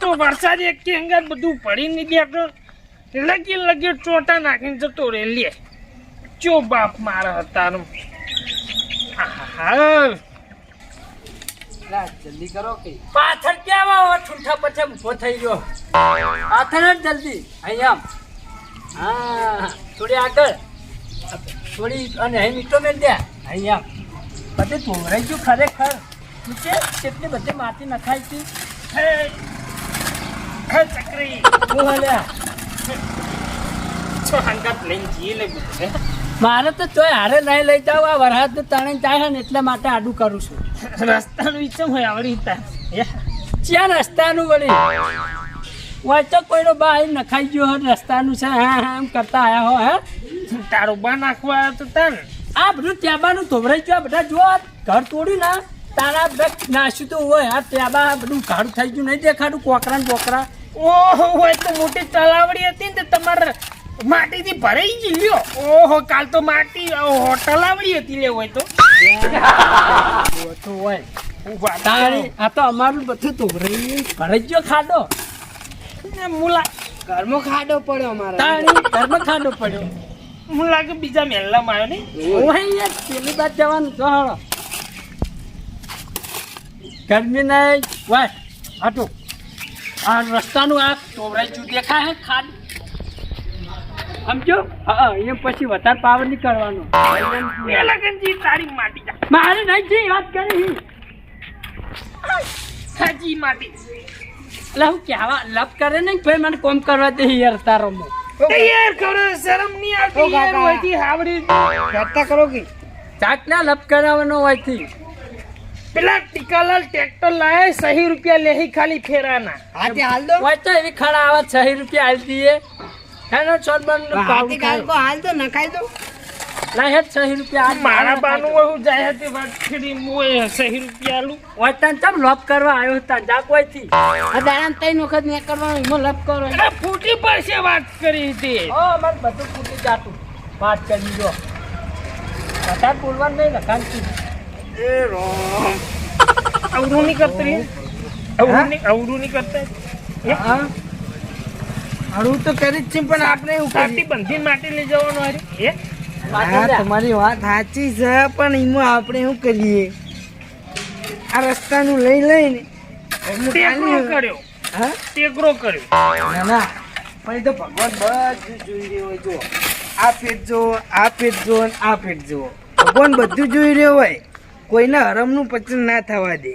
તો વરસાદ એક કે અંગત બધું પડી નહીં બેઠો લગી ચોટા નાખીને જતો રે લે ચો બાપ મારા હતાનો જલ્દી કરો કે પાછળ ક્યાં આવો ઠૂઠા પછી ઊભો થઈ ગયો પાછળ જ જલ્દી અહીંયા હા થોડી આગળ થોડી અને અહીં મીઠો મેળ દે અહીંયા બધે ધોવરાઈ ગયું ખરેખર તું છે કેટલી બધી માટી નખાઈ હતી હે ચકરી હું હલ્યા છો હંગાત લઈને જઈએ લે બધે મારે તો તોય હારે નહીં લઈ જાવ આ વરસાદ તો તણે જાય ને એટલા માટે આડું કરું છું રસ્તાનું ઈચ્છા હોય આવડી તા ક્યાં રસ્તાનું વળી હોય તો કોઈનો બા અહીં નખાઈ ગયો હોય રસ્તાનું છે હા હા એમ કરતા આવ્યા હો હે તારો બા નાખવા આવ્યો તો તને આ બધું ત્યાબાનું ધોવરાઈ ગયું બધા જો ઘર તોડ્યું ને તારા બધા નાસ્યું તો હોય આ ત્યાબા બધું ઘાડું થઈ ગયું નહીં દેખાડું કોકરા ને બોકરા ઓહો હોય તો મોટી તલાવડી હતી ને તમારે માટીથી ભરાઈ ગઈ લ્યો ઓહો કાલ તો માટી ઓહો તલાવડી હતી લે હોય તો હોય તારી આ તો અમારું બધું ધોવરાઈ ભરાઈ ગયો ખાડો મુલા ઘરમાં ખાડો પડ્યો અમારે તારી ઘરમાં ખાડો પડ્યો હું લાગે બીજા મહેલામાં આવ્યો ને ઓહે પેલી બાદ જવાનું તો હાલો ગરમી નહીં વાય હાટું આ રસ્તાનું આ ધોવરાઈ ગયું દેખાય હે ખાડ સમજો હા અહીંયા પછી વધારે પાવર નહીં કરવાનો લગનજી તારી માટી જા મારે નહીં જે વાત કરી હાજી માટી એટલે હું કહેવા લપ કરે નહીં ભાઈ મને કોમ કરવા દે યાર તારો મો યાર કરો શરમ નહીં આવતી યાર હોયથી હાવડી કરતા કરો કે ચાક ના લપ કરાવવાનો હોયથી પેલા ટીકાલાલ ટ્રેક્ટર લાય સહી રૂપિયા લેહી ખાલી ફેરાના હાથે હાલ દો હોય તો એવી ખડા આવે 6 રૂપિયા હાલ દઈએ એનો સોનબન હાથે હાલ કો હાલ દો નખાઈ દો લાય હે 6 રૂપિયા મારા બાનું હું જાય હતી વાત ખરી મોય સહી રૂપિયા આલું હોય તને ચમ લપ કરવા આવ્યો હતા જા કોઈથી આ દાડા 3 વખત ને કરવાનું એમાં લપ કરો અરે ફૂટી પડશે વાત કરી હતી ઓ મને બધું ફૂટી જાતું વાત કરી જો વધારે બોલવાનું નહીં લખાણથી એ રોમ અવરું નહીં કરતી અવરું નહીં કરતા હા હળું તો કરી જ છે પણ આપણે એવું કાટી બંધી માટી લઈ જવાનું હારી હે હા તમારી વાત સાચી છે પણ એમાં આપણે શું કરીએ આ રસ્તાનું લઈ લઈને ટેકરો કર્યો હા ટેકરો કર્યો ના ના પણ એ તો ભગવાન બધું જોઈ રહ્યો હોય જો આ પેટ જુઓ આ પેટ જુઓ ને આ પેટ જુઓ ભગવાન બધું જોઈ રહ્યો હોય કોઈને હરમનું પચન ના થવા દે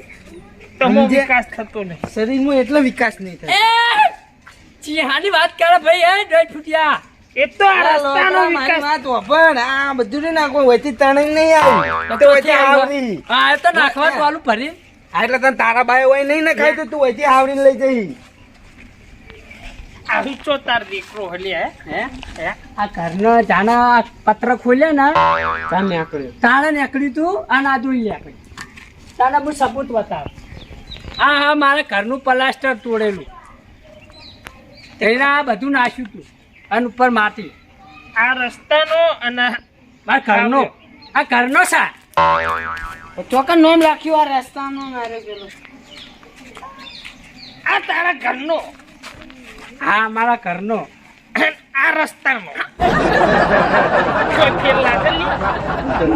તમો સમજ્યા? વિકાસ થતો નહીં શરીરમાં એટલો વિકાસ નહીં થાય ચિહાની વાત કરે ભાઈ હે ડોઈ ફૂટ્યા એ તો આ રસ્તાનો મારી વિકાસ વાત હોભળ. આ બધું ને નાખો વચ્ચે તણંગ નહીં આવે તો વચ્ચે આવરી હા એ તો નાખવા તો આલું ભરી આ એટલે તને તારા બાય હોય નહીં ને ખાય તો તું વચ્ચે આવરીને લઈ જઈ આવી ચો તાર દીકરો હલ્યા હે આ ઘરનો જાના પત્ર ખોલ્યા ને ત્યાં નીકળ્યો તાણે નીકળ્યું તું અને આ જોઈ નીકળ્યું તાણે હું સબૂત બતાવ હા હા મારા ઘરનું પ્લાસ્ટર તોડેલું તેના આ બધું નાખ્યું તું અને ઉપર માટી આ રસ્તાનો અને મારા ઘરનો આ ઘરનો સા ચોકન નામ રાખ્યું આ રસ્તાનો મારે પેલો આ તારા ઘરનો હા મારા ઘરનો અને આ રસ્તાનો કોઈ ફેર લાગેલી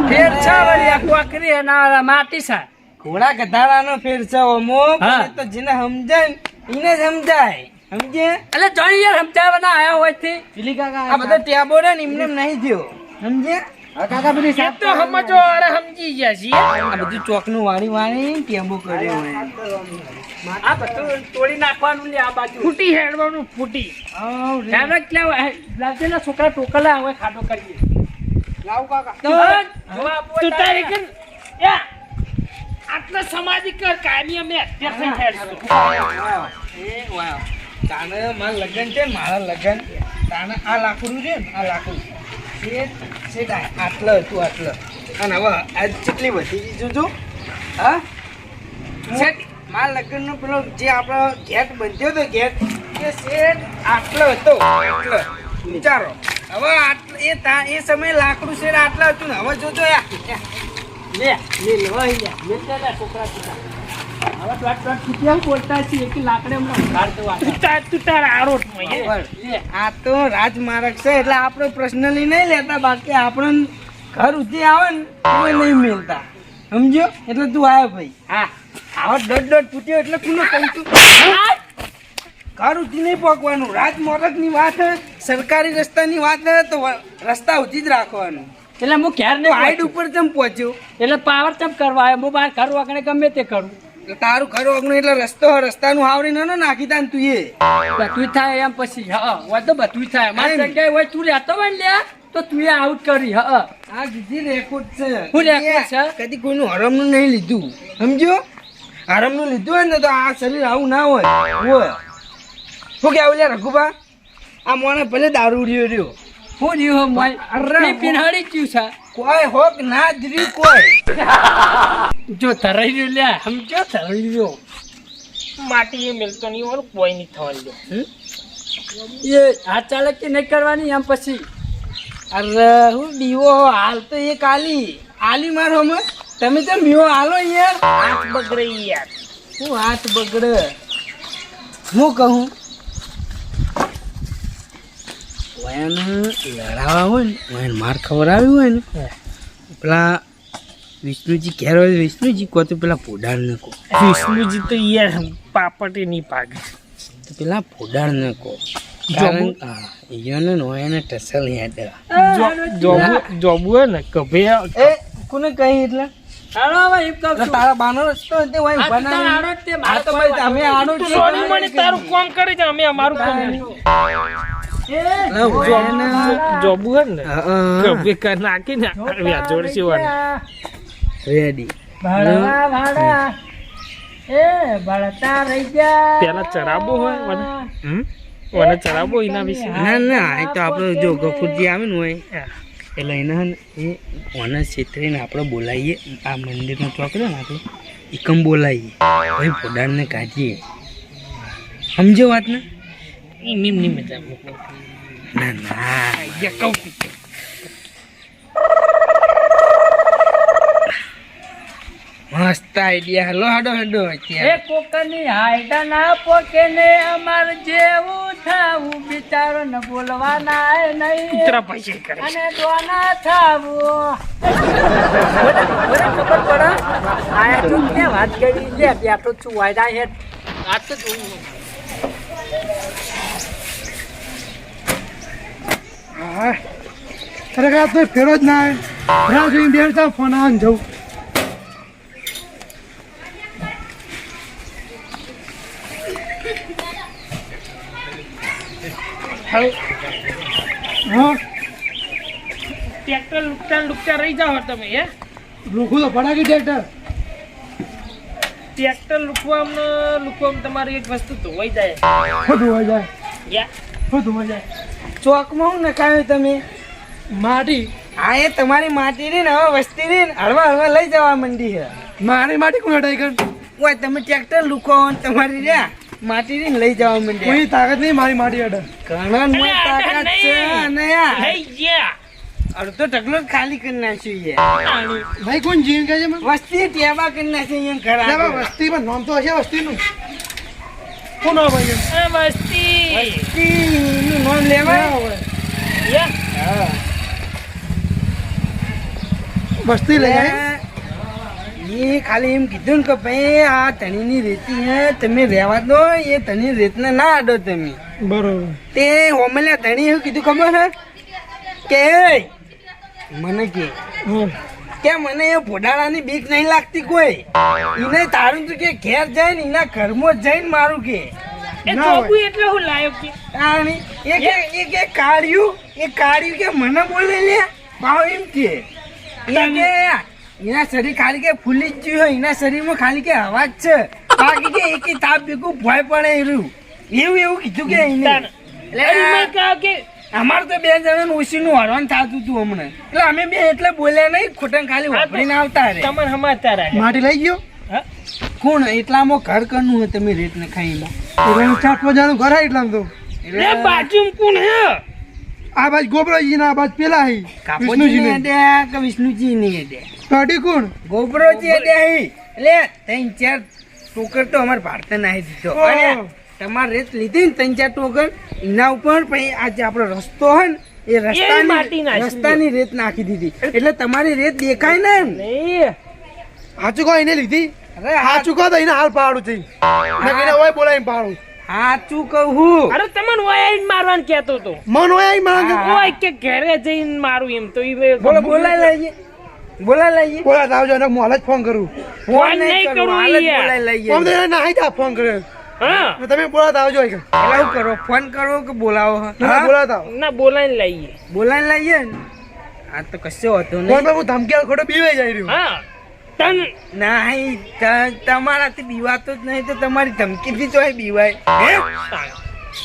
ફેર છે વળી આ કોકરી અને આ માટી સા ઘોડા ગધાડાનો ફેર છે ઓમો હા. પણ એ તો જેને સમજાય ને એને સમજાય સમજે એટલે જોઈ યાર સમજાવવાના આયા હોય થી પેલી કાકા આ બધા ટેબો ને એમને એમ નહીં થયો સમજે આ કાકા પેલી એ તો સમજો અરે સમજી ગયા છીએ આ બધું ચોકનું વાળી વાળી ટેબો કર્યો હોય આ બધું તોડી નાખવાનું ને આ બાજુ ફૂટી હેડવાનું ફૂટી ડાયરેક્ટ લાવજે ના છોકરા ટોકલા હવે ખાટો કરીએ લાવ કાકા તો જોવા તું તારી કે આટલા સામાજિક કાર્ય મેં અધ્યક્ષ હેડશું એ વાવ તાને મારા લગન છે ને, મારા લગન તાને આ લાકડું છે ને આ લાકડું છે આટલો હતું આટલો અને હવે આજ કેટલી વધી ગઈ જોજો હા શેઠ મારા લગ્નનો પેલો જે આપણો ગેટ બંધ્યો હતો ગેટ એ શેઠ આટલો હતો આટલો વિચારો હવે આટલો એ સમયે લાકડું શેઠ આટલા હતું ને હવે જોજો યાર લે લે લે છોકરા હવે ટોટ કેમ બોલતા છીએ કે લાકડે હમણાં ઉઘાડતો વાતા. તું તારા આરોટમાં હે. લે. આ તો રાજમાર્ગ છે એટલે આપણે પર્સનલી નહીં લેતા, બાકી આપણને ઘર ઉધી આવે ને તો નહીં મિલતા, સમજ્યો? એટલે તું આવ્યો ભાઈ. હા આવો દોઢ ફૂટ્યો એટલે કુનો કહું તું ઘર ઉધી નહીં પહોંચવાનું. રાજમાર્ગની વાત હે, સરકારી રસ્તાની વાત હે તો રસ્તા ઉધી જ રાખવાનું. એટલે હું ઘેર તો નહીં હાઈટ પહોંચ્યો. ઉપર કેમ પહોંચ્યો? એટલે પાવર ચમ કરવા આવ્યો હું બહાર ઘર વાગણે ગમે તે કરું. એટલે તારું ઘર ઓગણું એટલે રસ્તાનું હાવરી ન નાખી તા ને તું એ. બધું થાય એમ પછી હા હોય તો બધું થાય. મારી જગ્યાએ હોય તું રહેતો હોય ને લે તો તું એ આઉટ કરી હા. આ બીજી રેકોર્ડ છે. શું રેકોર્ડ છે? કદી કોઈનું હરમનું નહીં લીધું, સમજ્યો? હરમનું લીધું હોય ને તો આ શરીર આવું ના હોય. હોય શું કેવું લે રઘુબા? આ મોને ભલે દારૂ રહ્યો હું રહ્યું મોય અરે, પીનાડી જ્યું છે. કોઈ હોક ના જ રહ્યું કોઈ. જો ધરાઈ રહ્યું લે સમજો ધરાઈ રહ્યો. માટી એ મિલતો નહીં હોય કોઈ નહીં થવાનું લ્યો. એ હાથ ચાલે કે નહીં કરવાની એમ પછી. અરે હું દીવો હાલ તો એક આલી મારો હમ તમે તો મીવો હાલો યાર. હાથ બગડે યાર. હું હાથ બગડે હું કહું વયાને લડાવા હોય ને વયાને માર ખબર આવ્યું હોય ને પેલા વિષ્ણુજી ઘેર હોય વિષ્ણુજી કહો તો પેલા પોડાળ ને કહો. વિષ્ણુજી તો યાર પાપટે નહીં પાગે. તો પેલા પોડાળ ને કહો. કારણ હા એને નોયાને ટસલ યાદ જોબુ હોય ને કભે એ કોને કહી એટલે હાલો હવે એમ કહું છું. તારા બાનો રસ્તો હોય તે હોય આ તો તારા બનાવી. આડો જ તે, આ મારો તો કોઈ ભાઈ અમે વાંધો આડો નહીં. જ સોની મને તારું કામ કરે છે અમે અમારું કામ એ, જોબુ હોય ને હા, કભે કર નાખીને વ્યાજોડ છે રેડી. ભાડા ભાડા એ ભળતા રહી ગયા. પેલા ચરાબો હોય મને ચરાબો એના વિશે ના ના એ તો આપણે જો ગફુરજી આવે ને હોય એટલે એના એ ઓના છેતરીને આપણે બોલાવીએ. આ મંદિરનો ચોક છે ને આપણે એકમ બોલાવીએ ભાઈ પોડાળને કાઢીએ. સમજો વાત ને? એમની મજા ના ના કહું મસ્ત આઈડિયા. હલો હડો હડો એ કોકની હાઈડા ના પોકે ને અમાર જેવું થાવું બિચારો ને બોલવાના નહીં કૂતરા પૈસા કરે અને દોના થાવું. ખબર પડે આયા તું ક્યાં વાત કરી લે બેઠો છું વાયદા હેઠ વાત તો જોવું. ખરેખર તો ફેરો જ ના આવે. રાહ જોઈને બેસતા ફોન આવે જવું. હા ટ્રેક્ટર લુકતા રહી જાઓ તમે હે લોકો તો પડાકી ટ્રેક્ટર ટ્રેક્ટર લુકવામાં તમારી એક વસ્તુ ધોવાઈ જાય ખોટું હોય જાય યા ખોટું હોય જાય. ચોકમાં હું નખાયું તમે માટી? હા એ તમારી માટી રી ને હવે વસ્તી રી ને હળવા હળવા લઈ જવા મંડી છે. મારી માટી કોણ હટાઈ કર ઓય તમે ટ્રેક્ટર લુકો તમારી રહ્યા માટી રી ને લઈ જવા મંડી. કોઈ તાકાત નહીં મારી માટી હટે. ઘણા નો તાકાત છે અને યાર લઈ ગયા અડધો ઢગલો જ ખાલી કરી નાખ્યું યાર. ભાઈ કોણ જીન કહે છે વસ્તી ટેબા કરી નાખી એમ ખરા વસ્તી માં નામ તો હશે વસ્તી નું કોણ ભાઈ વસ્તી નું નામ લેવાય યા વસ્તી લઈ જાય. એ ખાલી એમ કીધું ને કે ભાઈ આ ધણીની રેતી હે તમે રહેવા દો એ ધણી રેતને ના આડો તમે. બરોબર. તે હોમલ્યા ધણી એવું કીધું ખબર છે કે મને કે મને એ ભોડાળાની બીક નહીં લાગતી કોઈ. એને તારું તું કે ઘેર જાય ને એના ઘરમાં જ જઈને મારું કે એ જોબુ એટલે હું લાયો કે તાણી એ કે કાઢ્યું કે મને બોલે લે ભાવ એમ કે એના શરીર ખાલી કે ફૂલી જ ગયું હોય એના શરીરમાં ખાલી કે હવા જ છે બાકી કે એક તાપ ભેગું ભય પડે એવું કીધું કે એને. અરે મેં કહ્યું કે અમારે તો બે જણાનું ઓછીનું હરવાનું થતું હતું હમણાં એટલે અમે બે એટલે બોલ્યા નહીં ખોટા ખાલી વાપરીને આવતા રે. તમને સમાજતા રાખે માટી લઈ ગયો હા કોણ એટલામાં ઘર કરનું હોય તમે રેત ને ખાઈ ચાટ મજાનું ઘર એટલામાં તો લે બાજુમ કોણ હે આ બાજુ ગોબરાજી ના બાજુ પેલા હી વિષ્ણુજી ને અડ્યા કે વિષ્ણુજી ને અડ્યા કાઢી કોણ ગોબરોજી અડ્યા હી એટલે ત્રણ ચાર ટોકર તો અમારે ભારતે નાહી દીધો ઓહ. અને તમારે રેત લીધી ને 3-4 ટોકર એના ઉપર પછી આ જે આપણો રસ્તો હોય ને એ માટી નાખી રસ્તાની રેત નાખી દીધી એટલે તમારી રેત દેખાય ને એમ. નહીં સાચું કહો એને લીધી અરે સાચું કહો તો એને હાલ પાડું થઈ નકીને હોય બોલાવીને પાડું સાચું કહું અરે તમને ઓય આઈને મારવાનું કહેતો તો મન હોય આઈ માણસ ઓય કે ઘરે જઈને મારું એમ તો બોલાઈ લઈએ બોલા આવજો અને હું હાલ જ ફોન કરું ફોન નહીં કરવો, કરવું હાલ જ યાર. બોલાઈ લઈએ આમ તો એને નાહી તા ફોન કર્યો હા તમે બોલાતા આવજો એક એટલે શું કરો ફોન કરવો કે બોલાવો ના બોલાતા આવો. ના બોલાઈને લઈએ બોલાઈ લઈએ ને આ તો કશો હતો ફોન નહીં પર હું ધમકી ખોટો બીવાઈ જાય રહ્યો હા તન નહીં તમારાથી બીવાતો જ નહીં તો તમારી ધમકીથી તો બીવાય હે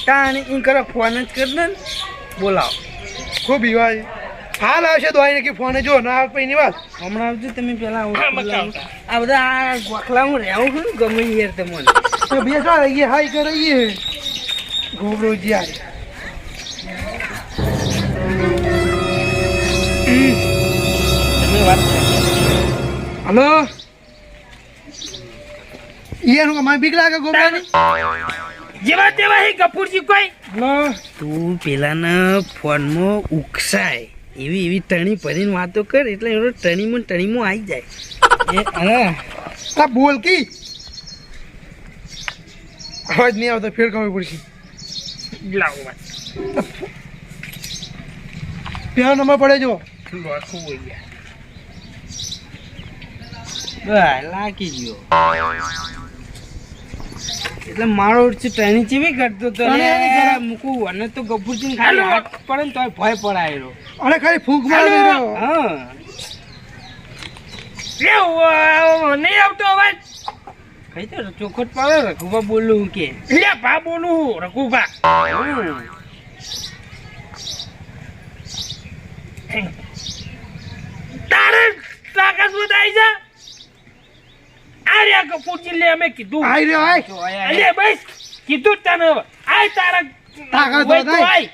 તાણ ઈ કરો ફોન જ કરી દો ને બોલાવો ખૂબ બીવાય હાલ આવશે દોઈ ને કે ફોને જો ના આવે પછી ની વાત હમણાં આવજો તમે પેલા હા, બતાવો. આ બધા આ ગોખલા હું રહેવું છું ને ગમે યાર તમને તો બે શું રહીએ હાઈ કે રહીએ ગોબરો જ્યાં તમે વાત હલો યાર હું મને બીક લાગે ગોબરાની જેવા તેવા હે કપૂરજી કોઈ હલો તું પેલાના ફોનમાં ઉકસાય એવી એવી ટણી ભરીને વાતો કર એટલે એનો ટણીમાં આવી જાય અરે આ બોલ કી અવાજ નહીં આવતો ફેર ખબર પડશે લાવો વાત પેલો નંબર પડે જો લોખું હોય યાર બસ લાગી ગયો એટલે મારો ટણી ચેવી કરતો તો ટણી મૂકું અને તો ગભુરજી ખાલી હાલો. હાથ પડે ને તો ભય પડાયેલો અરે ખાલી ફૂંક મારે હાલો. હા નહીં આવતો અવાજ કઈ તો ચોખટ પાડો રઘુબા બોલું હું કે લે ભા બોલું હું રઘુભા તારે તાકાત વધારી છે આ રહ્યા કપૂરજી લે અમે કીધું આઈ રહ્યો આય અલે બસ કીધું જ તને હવે આય તારા તાકાત હોય તો વધારી.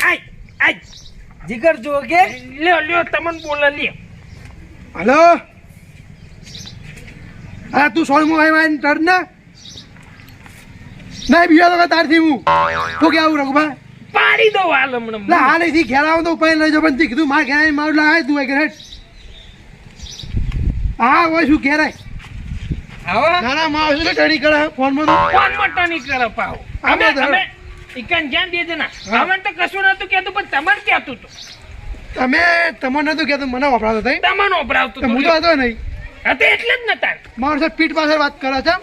આય આય જીગર જો કે લ્યો લ્યો તમને બોલે લ્યો હલો હા તું સોળમું આવ્યા ટર્ન ના નહીં બીજા તો તારથી હું તો કે આવું રઘુભા પાડી દો હાલ હમણાં લા હાલ અહીંથી ઘેર આવો તો ઉપાય લઈ જાઓ પણ તે કીધું મારે ઘેર આવીને મારું લા તું ઘેર હેઠ. હા હોય શું ઘેર આય આવા ના ના માં આવશે ટણી કરે ફોનમાં તો કોણ મોટો નહીં કરે પાહો અમે અમે અમે ઈકન જ્ઞાન દે દેના અમે તો કશું નતું કહેતું પણ તમારે કહેતું હતું તમે તમને નતું કહેતું મને વપરાતો થઈ તમને ઓભરાવતું તો હું હતું તો હતો નહીં હા તો એટલે જ નતા મારો સાહેબ પીઠ પાસે વાત કરે છે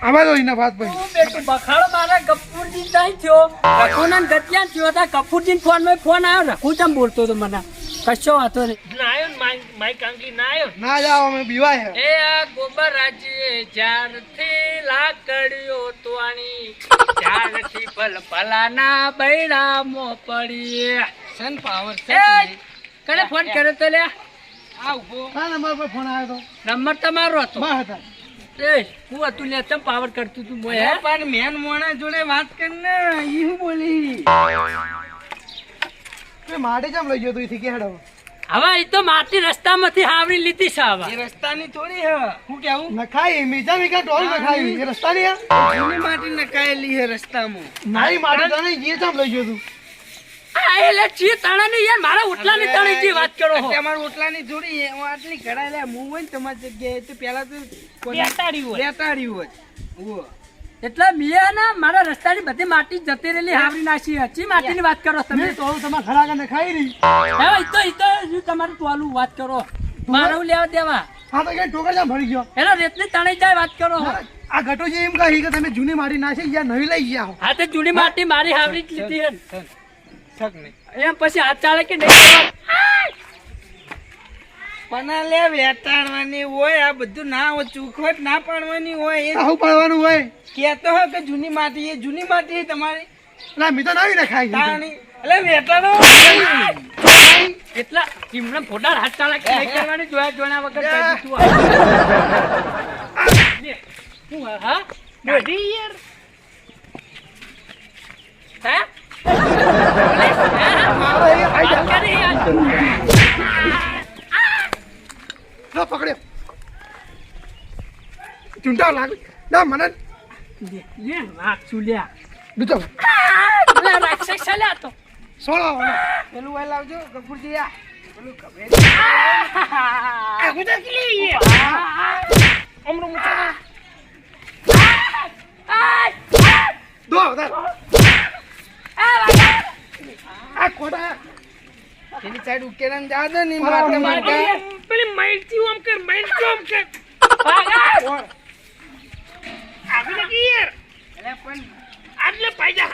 આવા દો એના વાત પછી હું બેટું બખાડો મારા કપૂરજી નહીં થયો રઘુના ગત્યા થયો હતા કપૂરજી ફોનમાં ફોન આવ્યો રઘુ ચમ બોલતો હતો મને કશો હતો નહીં ના આવ્યો ને માઈ કાંગલી ના આવ્યો ના જાઓ અમે બીવાય છે. એ આ ગોબર રાજ્યે જ્યારથી લાકડીઓ તોણી ત્યારથી ભલભલાના બૈરામો પડી સન પાવર એ કને ફોન કર્યો તો લે આ ઉભો ના નંબર પર ફોન આવ્યો નંબર તમારો હતો તો બા હતા એ હું હતું લે ચમ પાવર કરતું તું મોય હે પણ મેન મોણા જોડે વાત કરને ઈ હું બોલી એ માટી જમ લઈ ગયો તું એથી કે હેડો હવે એ તો માટી રસ્તામાંથી હાવરી લીધી છે હવે એ રસ્તાની થોડી હે હું કેવું નખાઈ મીઠા મીઠા ટોલ નખાઈ એ રસ્તા નહીં જૂની માટી નકાયેલી હે રસ્તામાં નાઈ માટી તને જે જમ લઈ ગયો તું આ એટલે ચી તણા ની યાર મારા ઉટલાની તણી જે વાત કરો હો તમારા ઓટલાની જોડી હું આટલી ઘડાયેલા હું હોય ને તમારી જગ્યાએ તો પેલા તો બેટાડ્યું હોય. બેટાડ્યું હોય ઉભો. એટલે મિયા ના મારા રસ્તાની બધી માટી જતી રહેલી હાવરી નાખી હતી માટીની વાત કરો તમે મેં ટોલ તમારા ખરા કે નખાઈ રહી હવે ઈ તો શું તમારું ટોલું વાત કરો મારું લેવા દેવા હા તો કઈ ટોકર જામ ભરી ગયો એના રેતની તણાઈ જાય વાત કરો હો. આ ઘટો છે એમ કહી કે તમે જૂની માટી નાખી ગયા નવી લઈ ગયા હો. હા તે જૂની માટી મારી હાવરી જ લીધી હે ને. છક નહીં એમ પછી હાથ ચાલે કે નહીં પણ આ લે વેટાડવાની હોય આ બધું ના હોય ચૂખવટ ના પાડવાની હોય એ આવું પાડવાનું હોય કહેતો હોય કે જૂની માટી એ જૂની માટી એ તમારી ના મેં તો નવી નખાઈ તાણી એટલે વેટાડો એટલા ચીમડા ફોટા હાથ ચાલે કે નહીં કરવાની જોયા વગર કરી દીધું લે, શું હા બધી યાર હે મારે એ ભાઈ જા. કરી યાર. લો પકડ્યો. ચૂંટા લાગ ના મને લે રાખશું લ્યા. દૂધો લે રાક્ષસ ચાલ્યા તો. સોળો પેલું વાય લાવજો ગફુરજી આ પેલું ખબર આ ગુજા કિલી અમરો મુચા દો દર આ કોડા પેલી સાઈડ ઉકેરામ જા દો ને મારતા મારતા પેલી માઈટી ઓમ કર માઈટી ઓમ કર આ ગુજા કી યાર એટલે પણ આટલે પાજા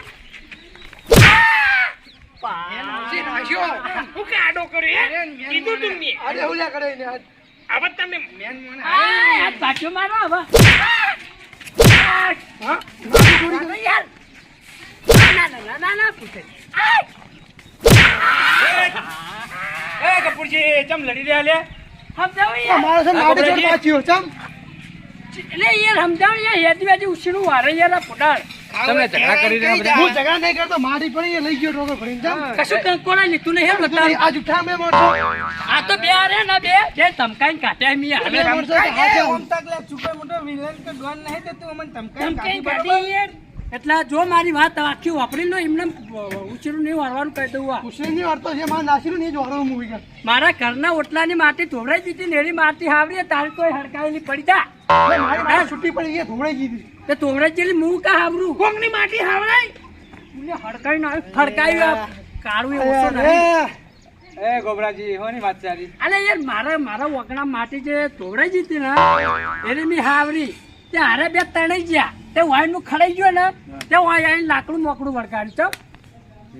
સી નાખ્યો હું કે આડો કર્યો હે કીધું તું મે આજે હુલ્યા કરે ને આજ. હવે તમે મેન મોને આ પાછો મારો હવે. હા યાર ના ના પૂછે. એ કપૂરજી ચમ લડી રહ્યા લે સમજાવો યાર. મારો છે મારે જોડ પાછ્યો ચમ એટલે યાર સમજાવો યાર હેદી વેદી ઉછીનું વારે યાર આ ફોટાડ. તમે ઝઘડા કરી રહ્યા બધા હું ઝઘડા નહીં કરતો મારી પણ એ લઈ ગયો ટોકર ભરીને ચમ કશું કંકોડા લીધું નહીં એમ લગતા. આ જુઠ્ઠા મેં મોટો આ તો બે રે ને બે ધમકાઈને કાઢ્યા મી આવે. બે મોટો તો હાથે ઓમ તક લે છુપે મોટો વિલન કે ડોન નહીં તો તું અમને ધમકાઈ ધમકાઈને કાઢી કાઢી યાર. એટલે જો મારી વાત આખી વાપરી લો એમને ઉછીનું નહીં વારવાનું કહી દઉં. આ કુશળની વાર્તો છે મારા નાસીનું નહીં જોડો મૂવી ગયા મારા ઘરના ઓટલાની માટી ધોવડાઈ દીધી ને એની માટી હાવરી તારી કોઈ હડકાયેલી પડી જા. મારી પાસે છૂટી પડી ગઈ ધોવડાઈ દીધી તે ધોવડાઈ જેલી મું કા હાવરું કોંગની માટી હાવરાય મને હડકાઈ ના ફડકાયું આ કાળું એ ઓછો નહીં. એ ગોબરાજી હોની વાત સારી અલે યાર મારા વગણા માટી જે ધોવડાઈ દીધી ને એની મી હાવરી તે હારે બે તણાઈ ગયા તે વાઈન નું ખડાઈ ગયો ને તે વાઈ આઈને લાકડું મોકડું વળગાડ્યું તો.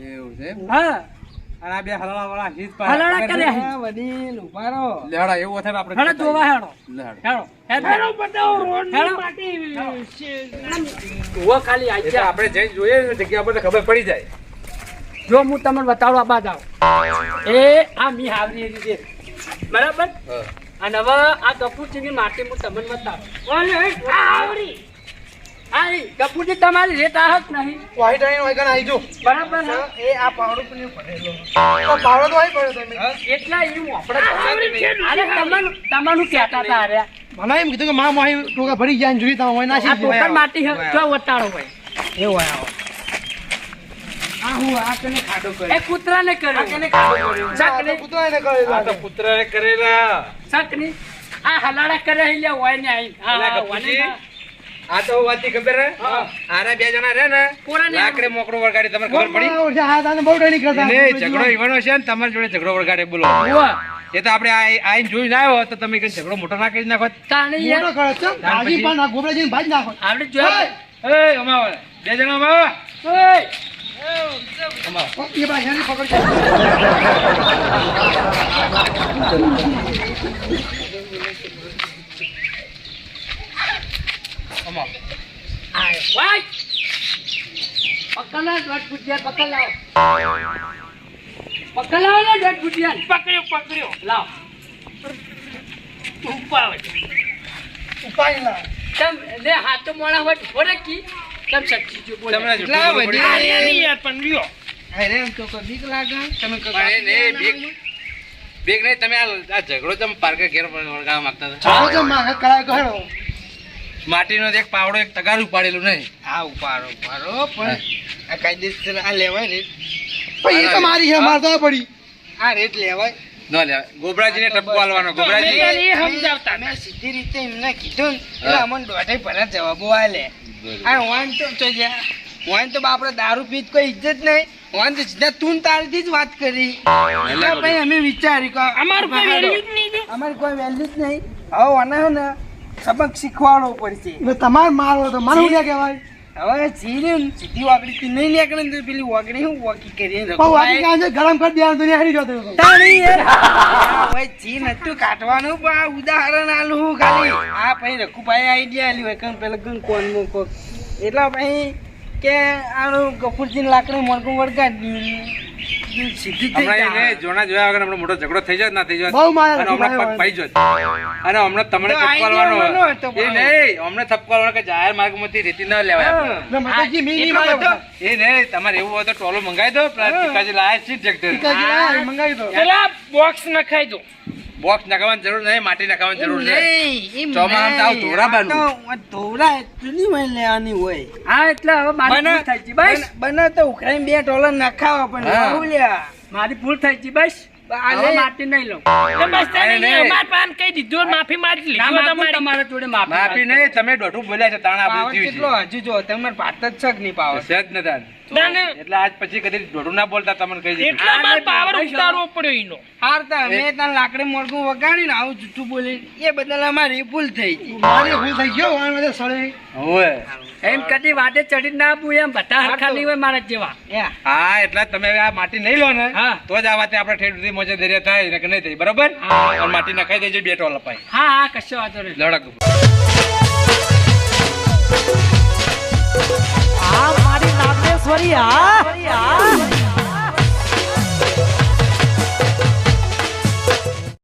એવું છે હા અને આ બે હલાળા વાળા હિત હલાળા કર્યા હે. વડીલ ઉભારો લેડા એવું થાય આપણે હેડો જોવા હેડો હેડો હેરો બતાવો રોડ હેલો. માટી જોવા ખાલી આઈ એટલે જા. આપણે જઈ જોઈએ ને જગ્યા પર ખબર પડી જાય જો હું તમને બતાડું આ બાદ આવો એ આ મી હાવરી એની છે બરાબર. અને હવે આ કપૂરજીની માટી હું તમને બતાવું. ઓલે આ હાવરી હા એ કપૂરજી તમારી રેટ આ જ નહીં વાઈટ આવીને વાઈકન આવી જો બરાબર ને? એ આ પાવડો પણ ભરેલો તો પાવડો તો આવી પડ્યો તમે એટલા એવું આપણે હાવરી ખેડૂત અરે તમારું કહેતા હતા અરે મને એમ કીધું કે માં માહી ટોકા ભરી જાય ને જોઈ તા હોય આ નાસી ટોકન માટી જો વટાળો હોય એવું આવો આ હું આ કને ખાડો એ કર્યો કૂતરાને કર્યું આ કને ખાડો કર્યો શકની કૂતરાને કરેલા આ તો પુત્રએ કરેલા શકની આ હલાડા કરે લે હોય ને આઈ હા એલા હા કપૂરજી, હોય ને. આ તો વાતી ખબર હે આરા બે જણા રે ને કોરાને લાકડે મોકળો વળગાડી તમને ખબર પડી હા તાને બહુ ડરી કરતા એને ઝઘડો ઈવાનો છે ને તમારી જોડે ઝઘડો વળગાડે બોલો ઉવ્વ. એ તો આપણે આઈને જોઈ ના આવ્યો તો તમે કઈ ઝઘડો મોટો ના કરી નાખો તાણે યાર મોટો કરે છે ભાજી પણ આ ગોબરા જઈને ભાજ નાખો આપણે જોયા એ અમાવ બે જણા અમાવ ઓય એ ભાઈ પકડ છે અમાવ આય વાય પકડલા દોઢ ફૂટિયા પકડ લાવો પકડ લાવો ને દોઢ ફૂટિયા પકડ્યો લાવ ઉપાવ ઉપાય ના તમ લે હાથ મોણા વટ ફોરે કી તમ સચ્ચી જો બોલે તમને જુઠ્ઠું લા બોલવું વડી પડી. આની યાર પણ લ્યો અરે એમ તો કોઈ બીક લાગે તમે પણ એ બીક નહીં તમે આ ઝઘડો તમે પાર્કે ઘેર વળગાવવા માંગતા હતા ચાલો તો માં કરાય કહેડો માટીનો એક પાવડો એક તગારું પાડેલું નહીં હા ઉપાડો પણ આ કાયદેસર આ લેવાય ને પછી એ તો મારી છે માર તો પડી આ રેટ લેવાય ન લેવાય ગોબરાજીને ટપકો આલવાનો ગોબરાજી એ સમજાવતા મેં સીધી રીતે એમને કીધું ને એટલે અમને દોઢે ભરા જવાબો આલે આ વાન તો જા વાન તો બાપડે દારૂ પીત કોઈ ઇજ્જત નહીં વાન તો સીધા તું તારથી જ વાત કરી એટલે ભાઈ અમે વિચાર્યું કે અમારું કોઈ વેલ્યુ જ નહીં દે અમારે કોઈ વેલ્યુ જ નહીં હવે વાના ને સબક શીખવાડવો પડશે એટલે તમાર મારો તો મને ઉડ્યા કહેવાય હવે સીધી વાકડી તી નહીં નીકળે ને તો પેલી વાકડી હું વાકી કરીને પણ વાકી કાં છે ગરમ કરી દેવાનું તો હારી જતો હતો. ભાઈ જી નતું કાઢવાનું પણ આ ઉદાહરણ આલું હું ખાલી આ ભાઈ રઘુભાઈ આઈડિયા આલી હોય કણ પેલા ગણ કોણ મૂકો એટલા ભાઈ કે આનું ગફુરજી લાકડું મોડકું વળગાડ્યું સીધી થઈ હમણાં જાય. એને જોણા જોયા વગર હમણાં મોટો ઝઘડો થઈ જાય ના થઈ જાય બહુ મારા અને હમણાં ભાઈ પગ પાઈ જાય અને હમણાં તમને તો થપકારવાનો આઈડિયા હતો એ નહીં હમણાં થપકારવાનો કે જાહેર માર્ગમાંથી રેતી ન લેવાય આપણે. ના, માતાજી, મેં નહીં એટલો બધો? મંગાવ્યો. એ નહીં તમારે એવું હોય તો ટોલો મંગાવી દો પેલા ટીકાજી લાયા છે ટ્રેક્ટર ટીકાજી લાયા, મંગાવી દો. પેલા બોક્સ નખાઈ દો. બોક્સ નાખવાની જરૂર નહીં માટી નાખવાની જરૂર નહીં નહીં, એમ ચોમાસામાં તો આવું નહીં. ધોરા બાંધવું. આ તો ધોરા એટલી હોય લેવાની હોય. હા એટલે હવે મારી બને- ભૂલ થઈ ગઈ બસ બને તો ઉખરાઈને 2 ટોલર નખાવા પણ હા. બહુ લ્યા. મારી ભૂલ થઈ ગઈ બસ આ હવે લે. માટી નહીં લઉં તો બસ તને નહીં. અમાર પાન કહી દીધું માફી મારી ના લીધી માગું તમારી. તમારા જોડે માફી માફી નહીં તમે દોઢું બોલ્યા છે તાણા પાવર આપણું કેટલો થયું હજુ જો તમારે ભાત જ છે કે નહીં પાવર? છે સહેજ ન તાન. ના, ના. એટલે આજ પછી કદી દોઢું ના બોલતા તમને કહી દીધું એટલા માર પાવર ઉતારવો પડ્યો એનો. હારતા મેં તને લાકડી મોરગું વગાડી ને આવું જૂઠું બોલી એ બદલ અમારી ભૂલ થઈ ગઈ. મારી ભૂલ થઈ ગયો વાણ બધે સળે. હોવે. એમ કદી વાટે ચડી ના આપું એમ બધા હરખા નહીં હોય મારા જેવા યા. હા એટલે તમે હવે આ માટી નહીં લો ને હા. તો જ આ વાતે આપણે ઠેઠ સુધી મોજે દરિયા થાય ને કે નહીં થાય બરોબર અને માટી નખાઈ દેજો 2 ટોલ અપાય હા હા કશો વાંધો નહીં લડક આ મારી નાગેશ્વરી હા